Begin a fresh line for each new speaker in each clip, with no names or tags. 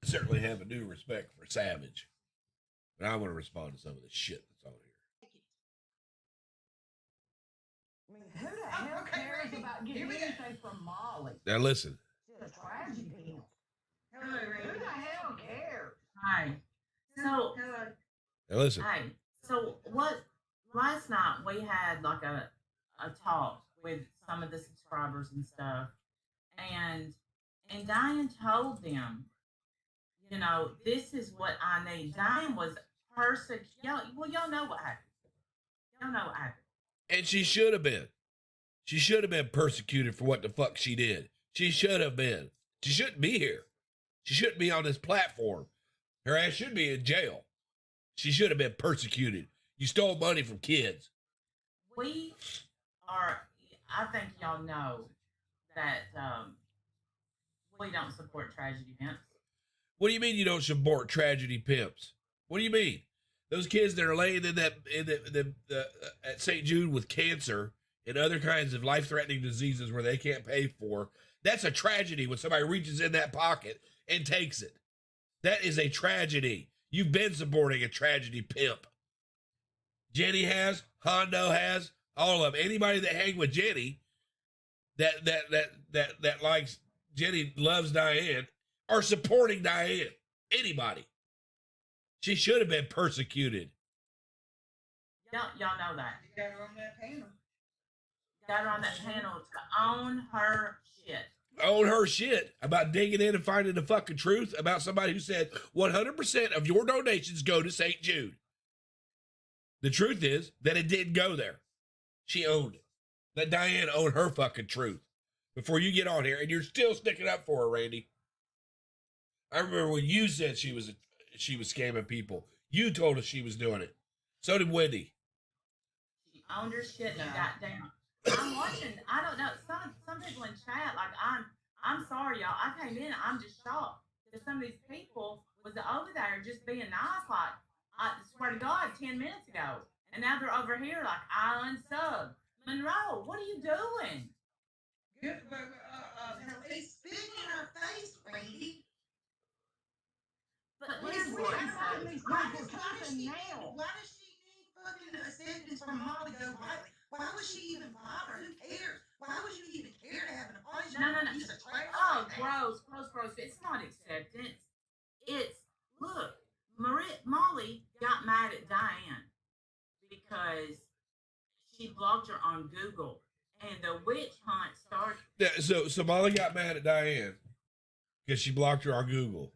certainly have a new respect for Savage. And I want to respond to some of the shit that's on here.
I mean, who the hell cares about getting anything from Molly?
Now listen.
It's a tragedy pimp. Who the hell cares?
Hi. So,
Now listen.
hi. So, what? Last night we had like a talk with some of the subscribers and stuff, and Diane told them, you know, this is what I need. Diane was persecuted. Y'all know what happened. Y'all know what happened.
And she should have been. She should have been persecuted for what the fuck she did. She should have been. She shouldn't be here. She shouldn't be on this platform. Her ass should be in jail. She should have been persecuted. You stole money from kids.
We are, I think y'all know that we don't support tragedy pimps.
What do you mean you don't support tragedy pimps? What do you mean? Those kids that are laying in that at St. Jude with cancer and other kinds of life-threatening diseases where they can't pay for, that's a tragedy when somebody reaches in that pocket and takes it. That is a tragedy. You've been supporting a tragedy pimp. Jenny has, Hondo has, all of them. Anybody that hang with Jenny, that likes Jenny, loves Diane, are supporting Diane. Anybody. She should have been persecuted.
Y'all know that.
You got her on that panel.
Got her on that panel to own her shit.
Own her shit about digging in and finding the fucking truth about somebody who said 100% of your donations go to St. Jude. The truth is that it didn't go there. She owned it. Let Diane own her fucking truth before you get on here, and you're still sticking up for her, Randy. I remember when you said she was scamming people. You told us she was doing it. So did Wendy.
She owned her shit and got down. I'm watching. I don't know. Some people in chat, like I'm sorry, y'all. I came in. I'm just shocked that some of these people was over there just being nice, like I swear to God, 10 minutes ago, and now they're over here like I unsub. Monroe, what are you doing?
Good, they spit in her face, Randy.
But
Why
here's
does
what
she need
fucking assistance from Molly Go Riley? Why would she even bother? Who cares? Why would you even care to have an apology?
No.
She's a trash
Oh,
like that.
gross. It's not acceptance. It's, look, Molly got mad at Diane because she blocked her on Google, and the witch hunt started.
Yeah, so Molly got mad at Diane because she blocked her on Google.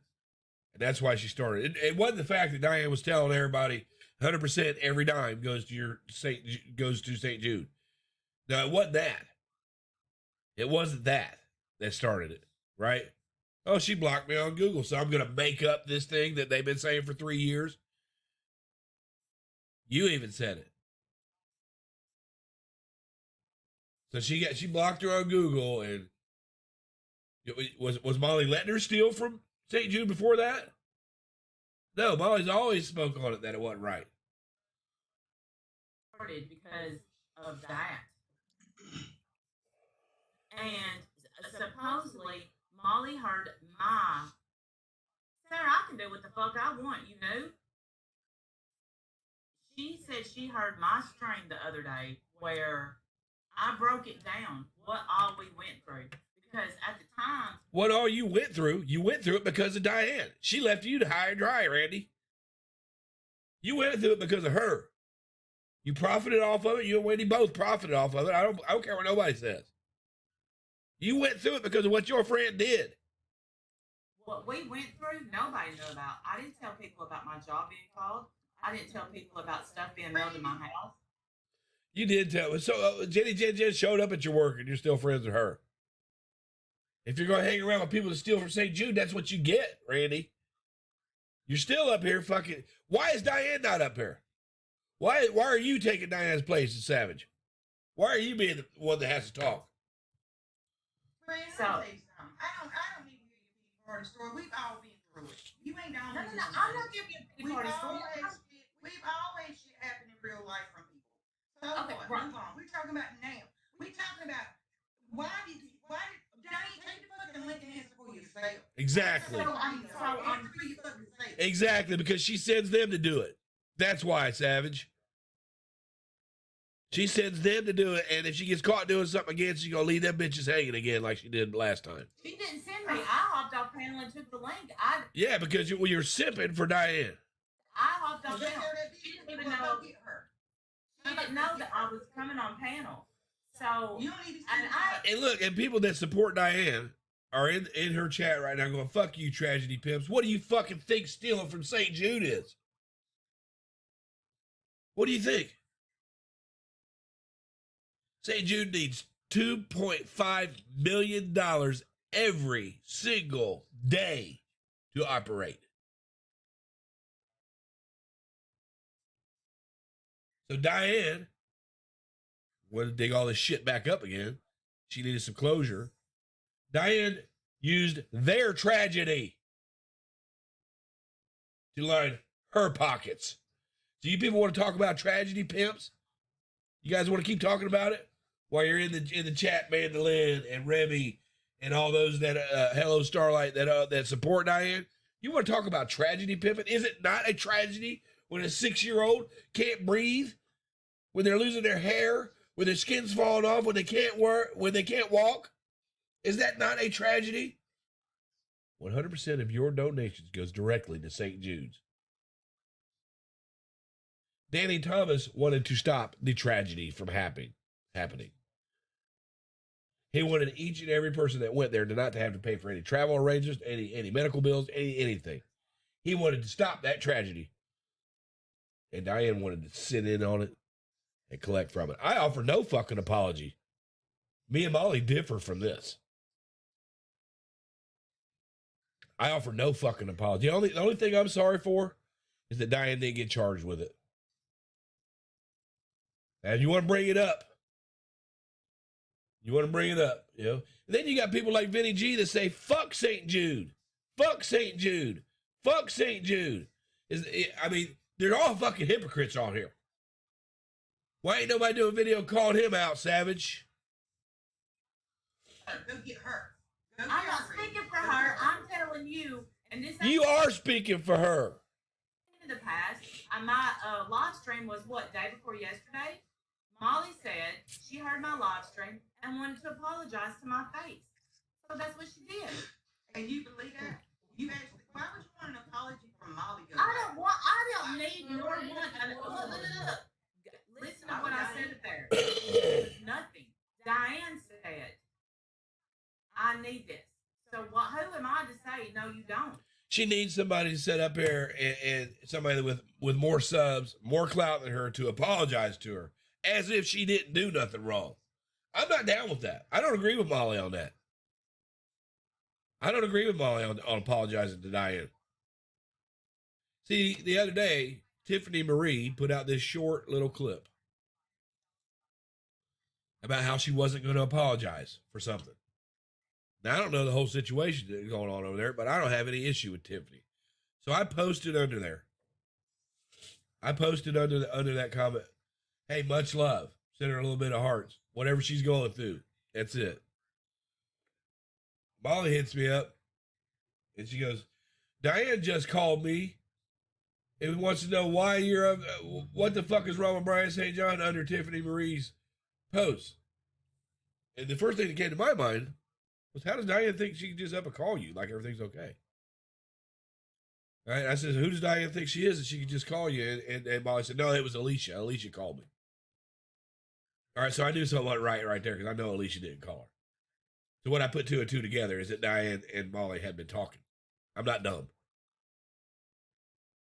And that's why she started. It wasn't the fact that Diane was telling everybody 100% every dime goes to St. Jude. No, it wasn't that. It wasn't that started it, right? Oh, she blocked me on Google, so I'm going to make up this thing that they've been saying for 3 years. You even said it. So she blocked her on Google, and was Molly letting her steal from St. Jude before that? No, Molly's always spoke on it that it wasn't right.
Because of that. And supposedly, Molly heard Sarah, I can do what the fuck I want, you know? She said she heard my stream the other day where I broke it down, what all we went through. Because at the time...
What all you went through it because of Diane. She left you to high and dry, Randy. You went through it because of her. You profited off of it. You and Wendy both profited off of it. I don't care what nobody says. You went through it because of what your friend did.
What we went through, nobody knew about. I didn't tell people about my job being called. I didn't tell people about stuff being mailed to my house.
You did tell. So Jenny Jen showed up at your work and you're still friends with her. If you're going to hang around with people that steal from St. Jude, that's what you get, Randy. You're still up here fucking... Why is Diane not up here? Why are you taking Diane's place as Savage? Why are you being the one that has to talk?
Randy, let me tell you something. I don't need to hear your pity party story. We've all been through it. You ain't down
No. I'm not giving you a pity party story.
We've always shit happen in real life from people. So
Okay,
what?
right.
Move on. We're talking about now. We're talking about why did Diane take the fucking Lincoln answer for yourself?
Exactly.
You fucking say.
Exactly, because she sends them to do it. That's why, Savage. She sends them to do it, and if she gets caught doing something again, she's gonna leave them bitches hanging again like she did last time.
She didn't send me. I hopped off panel and took the link.
Yeah, because you're simping for Diane.
I hopped off
Well,
panel. She didn't even know.
Go get her.
She didn't know that I was coming on panel. So,
You don't need to
and I,
And look, and people that support Diane are in her chat right now going, fuck you, tragedy pimps. What do you fucking think stealing from St. Jude is? What do you think? St. Jude needs $2.5 million every single day to operate. So Diane wanted to dig all this shit back up again. She needed some closure. Diane used their tragedy to line her pockets. So you people want to talk about tragedy pimps? You guys want to keep talking about it? While you're in the chat, Mandolin and Remy and all those that Hello Starlight that support Diane, you want to talk about tragedy pimping? Is it not a tragedy when a 6-year-old can't breathe, when they're losing their hair, when their skin's falling off, when they can't work, when they can't walk? Is that not a tragedy? 100% of your donations goes directly to St. Jude's. Danny Thomas wanted to stop the tragedy from happening. He wanted each and every person that went there to not to have to pay for any travel arrangements, any medical bills, anything. He wanted to stop that tragedy. And Diane wanted to sit in on it and collect from it. I offer no fucking apology. Me and Molly differ from this. I offer no fucking apology. The only thing I'm sorry for is that Diane didn't get charged with it. And you want to bring it up. You know? And then you got people like Vinny G that say, fuck St. Jude. Fuck St. Jude. Fuck St. Jude. I mean, they're all fucking hypocrites on here. Why ain't nobody doing a video calling him out, Savage?
Go get her. Go
I'm
get
not
her.
speaking for her. I'm telling you. And this ain't
You are speaking for her.
in the past. My live stream was what, day before yesterday? Molly said she heard my live stream and wanted to apologize to my face. So that's what she did.
And you believe that? You actually, why would you want an apology from Molly?
I don't need nor want look. Listen to what I said there. Nothing. Diane said, I need this. So who am I to say, no, you don't?
She needs somebody to sit up here and somebody with more subs, more clout than her to apologize to her as if she didn't do nothing wrong. I'm not down with that. I don't agree with Molly on that. I don't agree with Molly on apologizing to Diane. See, the other day, Tiffany Marie put out this short little clip about how she wasn't going to apologize for something. Now, I don't know the whole situation that's going on over there, but I don't have any issue with Tiffany. So I posted under there. I posted under that comment, hey, much love. Send her a little bit of hearts. Whatever she's going through. That's it. Molly hits me up, and she goes, Diane just called me and wants to know why you're, what the fuck is wrong with BryanSt.John under Tiffany Marie's post. And the first thing that came to my mind was, how does Diane think she can just up and call you like everything's okay? All right, I said, who does Diane think she is that she could just call you? And Molly said, no, it was Alicia. Alicia called me. All right, so I knew something wasn't right there because I know Alicia didn't call her. So what I put 2 and 2 together is that Diane and Molly had been talking. I'm not dumb.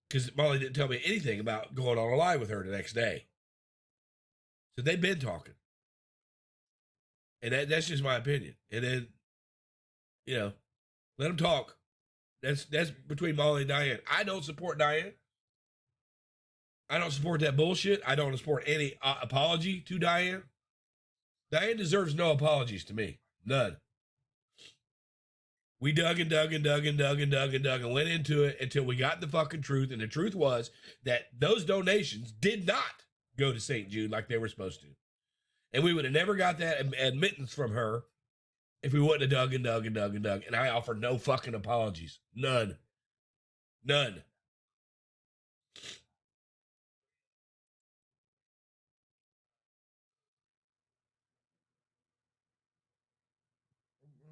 Because Molly didn't tell me anything about going on a live with her the next day. So they've been talking. And that's just my opinion. And then, you know, let them talk. That's between Molly and Diane. I don't support Diane. I don't support that bullshit. I don't support any apology to Diane. Diane deserves no apologies to me. None. We dug and went into it until we got the fucking truth. And the truth was that those donations did not go to St. Jude like they were supposed to. And we would have never got that admittance from her if we wouldn't have dug and dug and dug and dug. And I offer no fucking apologies. None. None.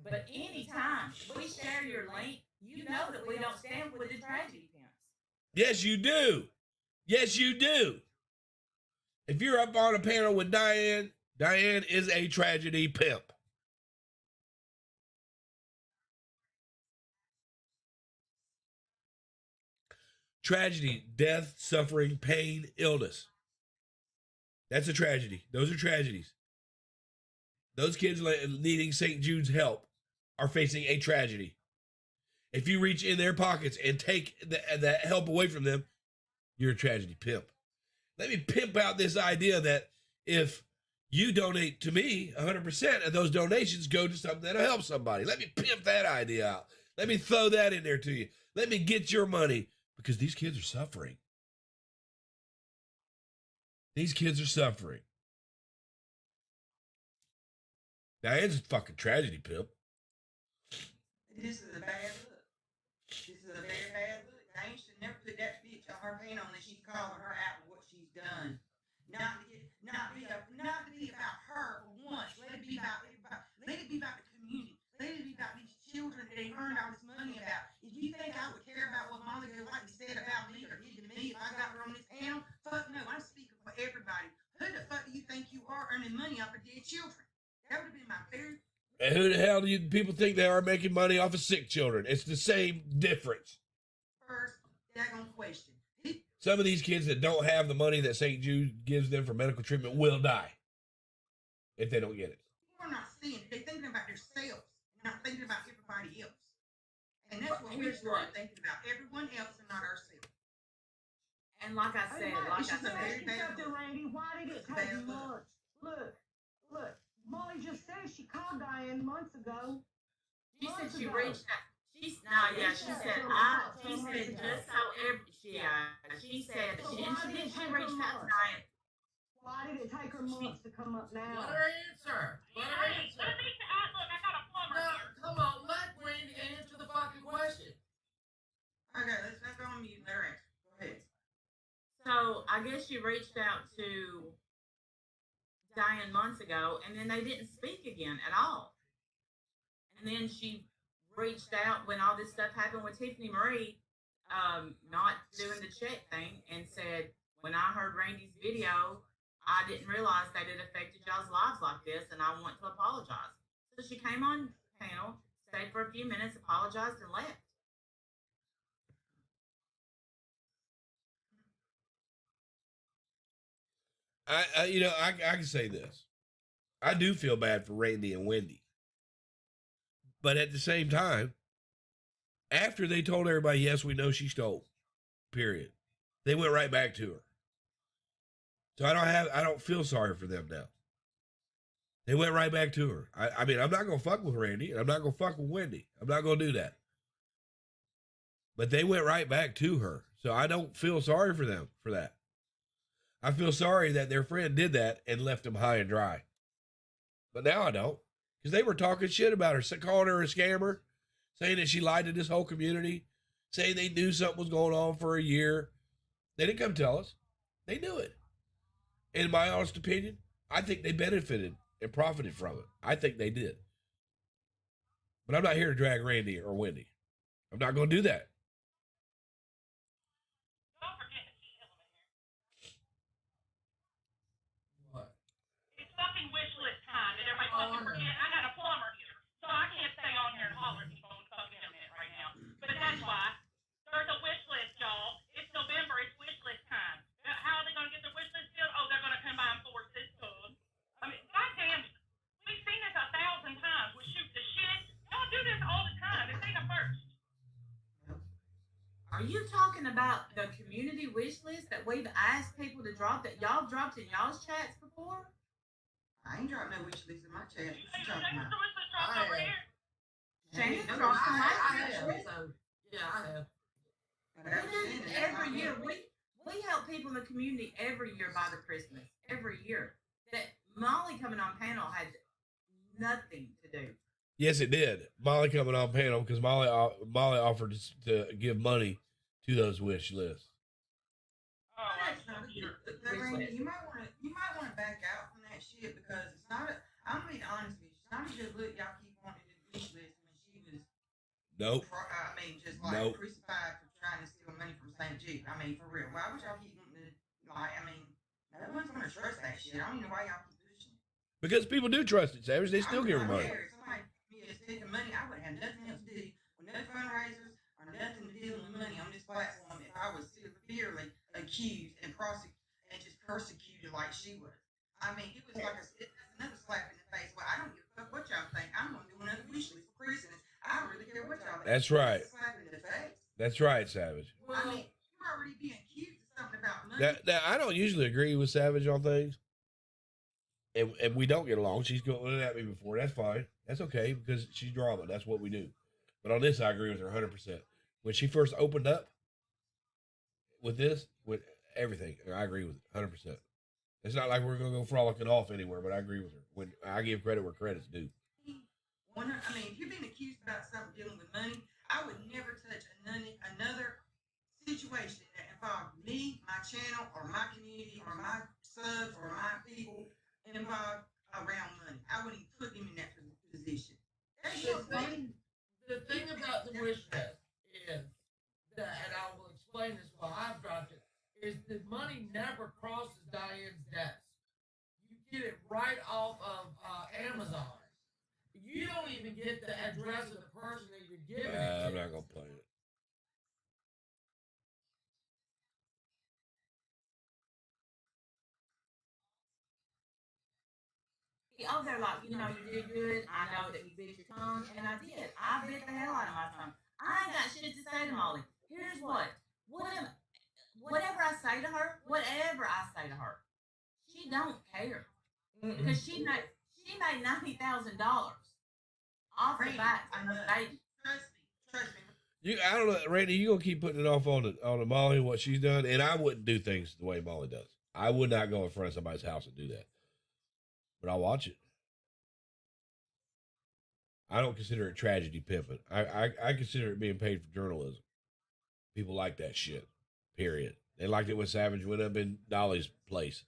But anytime we share your link, you know that we don't stand with the tragedy pimps.
Yes, you do. Yes, you do. If you're up on a panel with Diane, Diane is a tragedy pimp. Tragedy, death, suffering, pain, illness. That's a tragedy. Those are tragedies. Those kids needing St. Jude's help are facing a tragedy. If you reach in their pockets and take that help away from them, you're a tragedy pimp. Let me pimp out this idea that if you donate to me, 100% of those donations go to something that'll help somebody. Let me pimp that idea out. Let me throw that in there to you. Let me get your money because these kids are suffering. These kids are suffering. Diane's a fucking tragedy pimp.
This is a bad look. This is a very bad look. Diane should never put that bitch on her panel unless she's calling her out for what she's done. Not to be about her for once. Let it be about everybody. Let it be about the community. Let it be about these children that they earned all this money about. If you think I would care about what Molly Golightly said about me or did to me if I got her on this panel, fuck no. I'm speaking for everybody. Who the fuck do you think you are earning money off of dead children? That would have been my very.
And who the hell do people think they are making money off of sick children? It's the same difference.
First, daggone question.
Some of these kids that don't have the money that St. Jude gives them for medical treatment will die if they don't get it.
People are not seeing it. They're thinking about themselves, not thinking about everybody else. And that's what we're doing, thinking about everyone else and not ourselves.
And like I said,
Randy, why did it take months? Look. Molly just said she called Diane months ago.
She said she reached out. She said just how she said she reached out to Diane.
Why did it take her months to come up now?
Let her answer. Let her answer.
Look, I got a plumber
No,
here.
come on, let Randy answer the fucking question.
Okay, let's go on mute. Let her answer. Go ahead.
So I guess she reached out to Diane months ago, and then they didn't speak again at all. And then she reached out when all this stuff happened with Tiffany Marie, not doing the check thing, and said, when I heard Randy's video, I didn't realize that it affected y'all's lives like this, and I want to apologize. So she came on panel, stayed for a few minutes, apologized, and left.
I can say this. I do feel bad for Randy and Wendy. But at the same time, after they told everybody, yes, we know she stole, period, they went right back to her. So I don't feel sorry for them now. They went right back to her. I mean, I'm not going to fuck with Randy, and I'm not going to fuck with Wendy. I'm not going to do that. But they went right back to her. So I don't feel sorry for them for that. I feel sorry that their friend did that and left them high and dry. But now I don't. Because they were talking shit about her, calling her a scammer, saying that she lied to this whole community, saying they knew something was going on for a year. They didn't come tell us. They knew it. In my honest opinion, I think they benefited and profited from it. I think they did. But I'm not here to drag Randy or Wendy. I'm not going to do that.
Don't forget the key element here.
What?
It's fucking wish list time, and everybody fucking forget. I got a plumber here, so I can't stay on here and holler at people with fucking internet right now. But that's why. There's a wish list, y'all. It's November. It's wish list time. How are they going to get their wish list filled? Oh, they're going to come by and force this tub. I mean, goddamn it. We've seen this 1,000 times. We shoot the shit. Y'all do this all the time. This ain't a first.
Are you talking about the community wish list that we've asked people to drop that y'all dropped in y'all's chats before?
I ain't dropped no wish list in my chat. What you
Hey,
talking
what's
about?
the wish list drop
I
over
am.
here?
Shannon
No,
dropped
I-
some
I
last
have.
year.
So, yeah, I have.
But I
We
was
do
saying
this
that
every
I-
year. We help people in the community every year by the Christmas. Every year. That Molly coming on panel had nothing to do
Yes, it did. Molly coming on panel because Molly offered to give money to those wish lists.
Oh, I'm
That's not a
sure.
good. But Randy, you might want to back out from that shit because it's not a. I'm gonna be honest with you. It's not a good look. Y'all keep wanting to do wish list when she was.
Nope.
I mean, just like
Nope.
crucified for trying to steal money from St. Jude. I mean, for real. Why would y'all keep wanting to? Like, I mean, no one's gonna trust that shit. I don't even know why y'all keep pushing it.
Because people do trust it, Savage. They still give her money.
If somebody gave me a stick of money, I would have nothing else to do with no fundraisers or nothing to deal with money on this platform if I was severely accused and just persecuted like she was. I mean, it was like another slap in the face. Well, I don't give a fuck what y'all think. I'm gonna do another wish list for Christmas. I don't really care what y'all think.
That's right.
It's a slap in the face.
That's right, Savage.
I mean, you're already being accused of something about money.
Now, I don't usually agree with Savage on things. And we don't get along. She's going at me before. That's fine. That's okay because she's drama. That's what we do. But on this, I agree with her 100%. When she first opened up with this, with everything, I agree with it 100%. It's not like we're going to go frolicking off anywhere, but I agree with her. When I give credit where credit's due.
I mean, if you're being accused about something dealing with money, I would never touch another situation that involved me, my channel, or my community, or my subs, or my people involved around money. I wouldn't even put him in that position. That's your thing.
The thing about the wish list is that, and I will explain this while I've dropped it, is that money never crosses Diane's desk. You get it right off of Amazon. You don't even get the address of the person that you're giving it to.
I'm not going to play it.
Oh, they're like, you know, you did good. I know that you bit your tongue, and I did. I bit the hell out of my tongue. I ain't got shit to say to Molly. Here's whatever I say to her, she don't care because she made $90,000 off the back of her baby.
Trust me.
I don't know, Randy. You gonna keep putting it off on the Molly and what she's done, and I wouldn't do things the way Molly does. I would not go in front of somebody's house and do that. But I'll watch it. I don't consider it tragedy pimping. I consider it being paid for journalism. People like that shit. Period. They liked it when Savage went up in Dolly's place.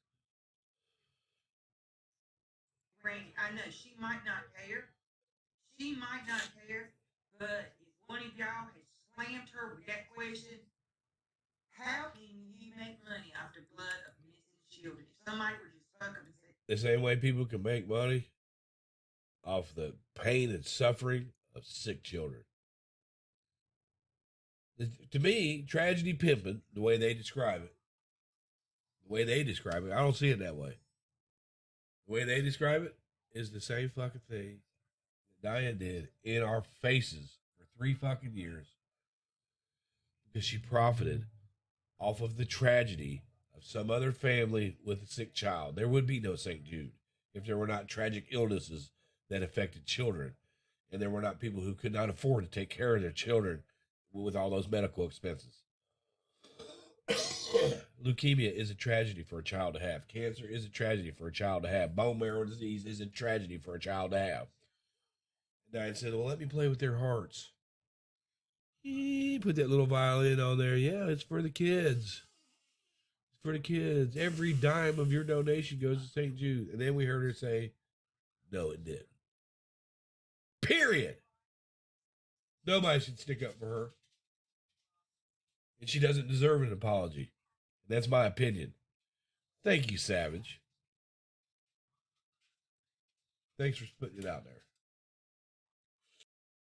Randy, I know she might not care. But if one of y'all has slammed her with that question, how can you make money off the blood of missing children? If somebody were just stuck up and say,
The same way people can make money off the pain and suffering of sick children. To me, tragedy pimping, the way they describe it, I don't see it that way. The way they describe it is the same fucking thing that Diane did in our faces for 3 fucking years because she profited off of the tragedy of some other family with a sick child. There would be no St. Jude if there were not tragic illnesses that affected children, and there were not people who could not afford to take care of their children with all those medical expenses. Leukemia is a tragedy for a child to have. Cancer is a tragedy for a child to have. Bone marrow disease is a tragedy for a child to have. And Diane said, well, let me play with their hearts. Put that little violin on there. Yeah, it's for the kids. It's for the kids. Every dime of your donation goes to St. Jude. And then we heard her say, no, it didn't. Period. Nobody should stick up for her. And she doesn't deserve an apology. And that's my opinion. Thank you, Savage. Thanks for putting it out there.